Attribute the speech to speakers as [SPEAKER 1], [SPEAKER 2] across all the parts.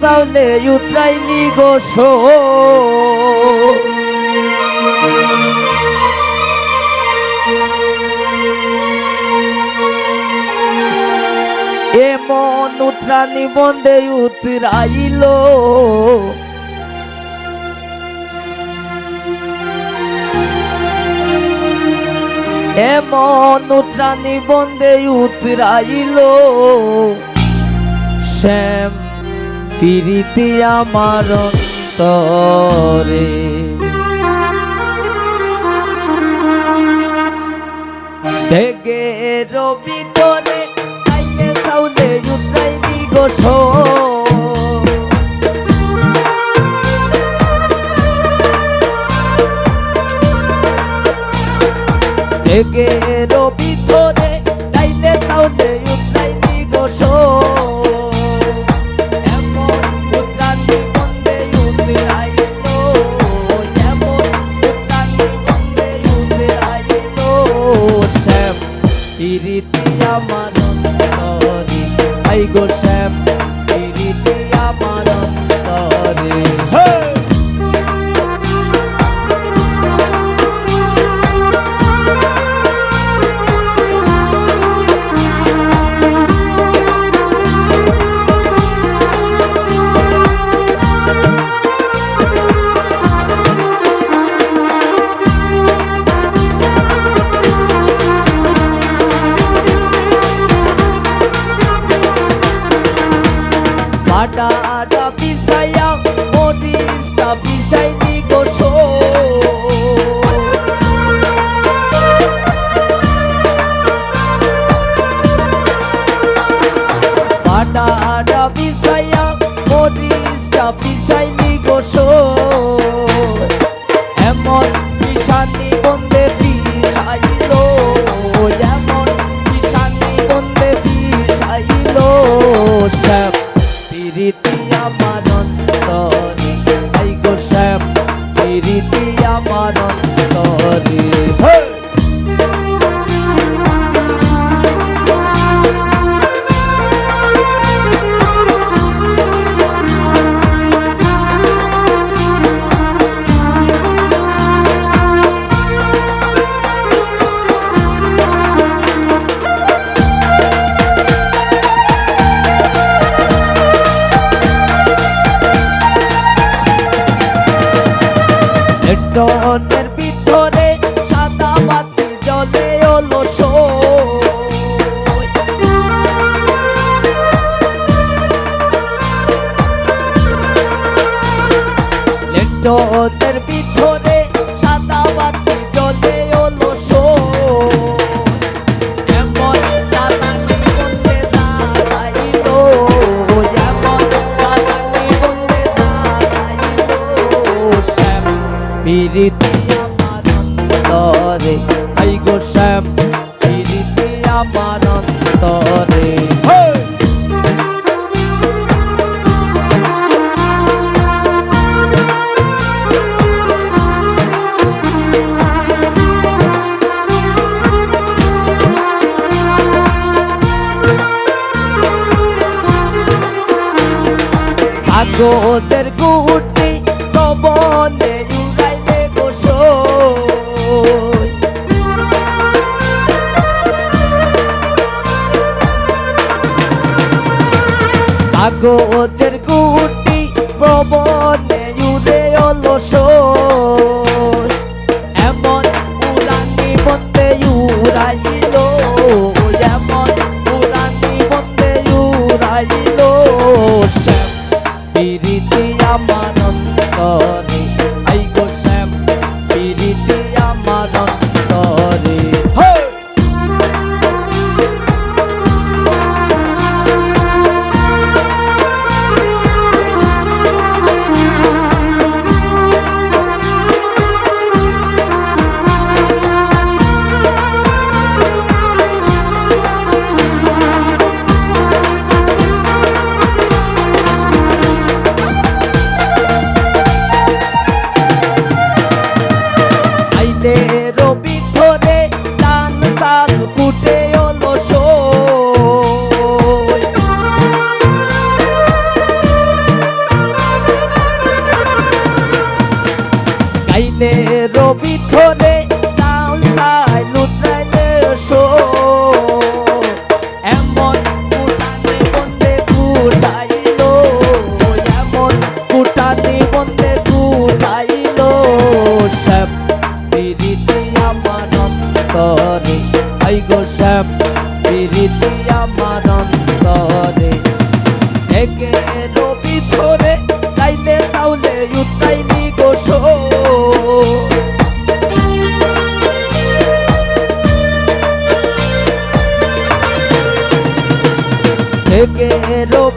[SPEAKER 1] চাউলে উতরাইলি গোসো এমন উত্রানি বন্দে উতরাইল এমন উত্রানি বন্দে উতরাইল শ্যাম প্রীতি আমার অন্তরে ঢেকের ভিতরে আইনে চাউলে উতরাইলি গোসো ঢেকের ভিতরে আইনে চাউলে উতরাইলি গোসো প্রীতি আমার অন্তরে আই গো শ্যাম প্রীতি আমার অন্তরে আডা পিছাইয়া মরিচটা পিছাইলি গোসো আডা পিছাইয়া মরিচটা পিছাইলি গোসো এমন পিছানি বন্দে পিছাইল এমন পিছানি বন্দে পিছাইল শ্যাম প্রীতি আমার অন্তরে আই গো শ্যাম প্রীতি আমার অন্তরে টনের ভিতরে সাদা বাতি জ্বলে অলস টনের ভিতরে সাদা বাতি জ্বলে অলস এমন জানানি বন্দে জানাইল এমন জানানি বন্দে জানাইল শ্যাম প্রীতি আমার অন্তরে আই গো শ্যাম প্রীতি আমার অন্তরে কাগজের গুটি কবনে উড়াইলে গোসো কাগজের গুটি কবনে উড়ে অলস এমন উড়ানি বন্দে উড়াইল এমন উড়ানি বন্দে উড়াইল শ্যাম প্রীতি আমার অন্তরে আই গো শ্যাম প্রীতি আমার অন্তরে ভিতরে গাইলে চাউলে উঠাইলি গোস থেকে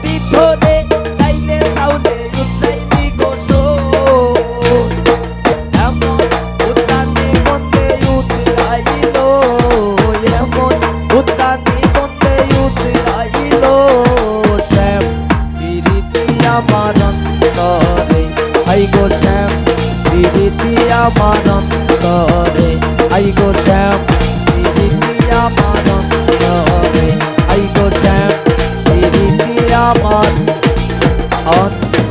[SPEAKER 1] ভিতরে গাইলে চাউলে উঠাইলি গোস এমন উদ্যানি বন্দে উতরাইল এমন উদ্যানি বন্দে উতরাইল শ্যাম প্রীতি আমার অন্তরে আই গো শ্যাম প্রীতি আমার অন্তরে আই গো শ্যাম প্রীতি আমার অন্তরে আই গো শ্যাম প্রীতি আমার অন্তরে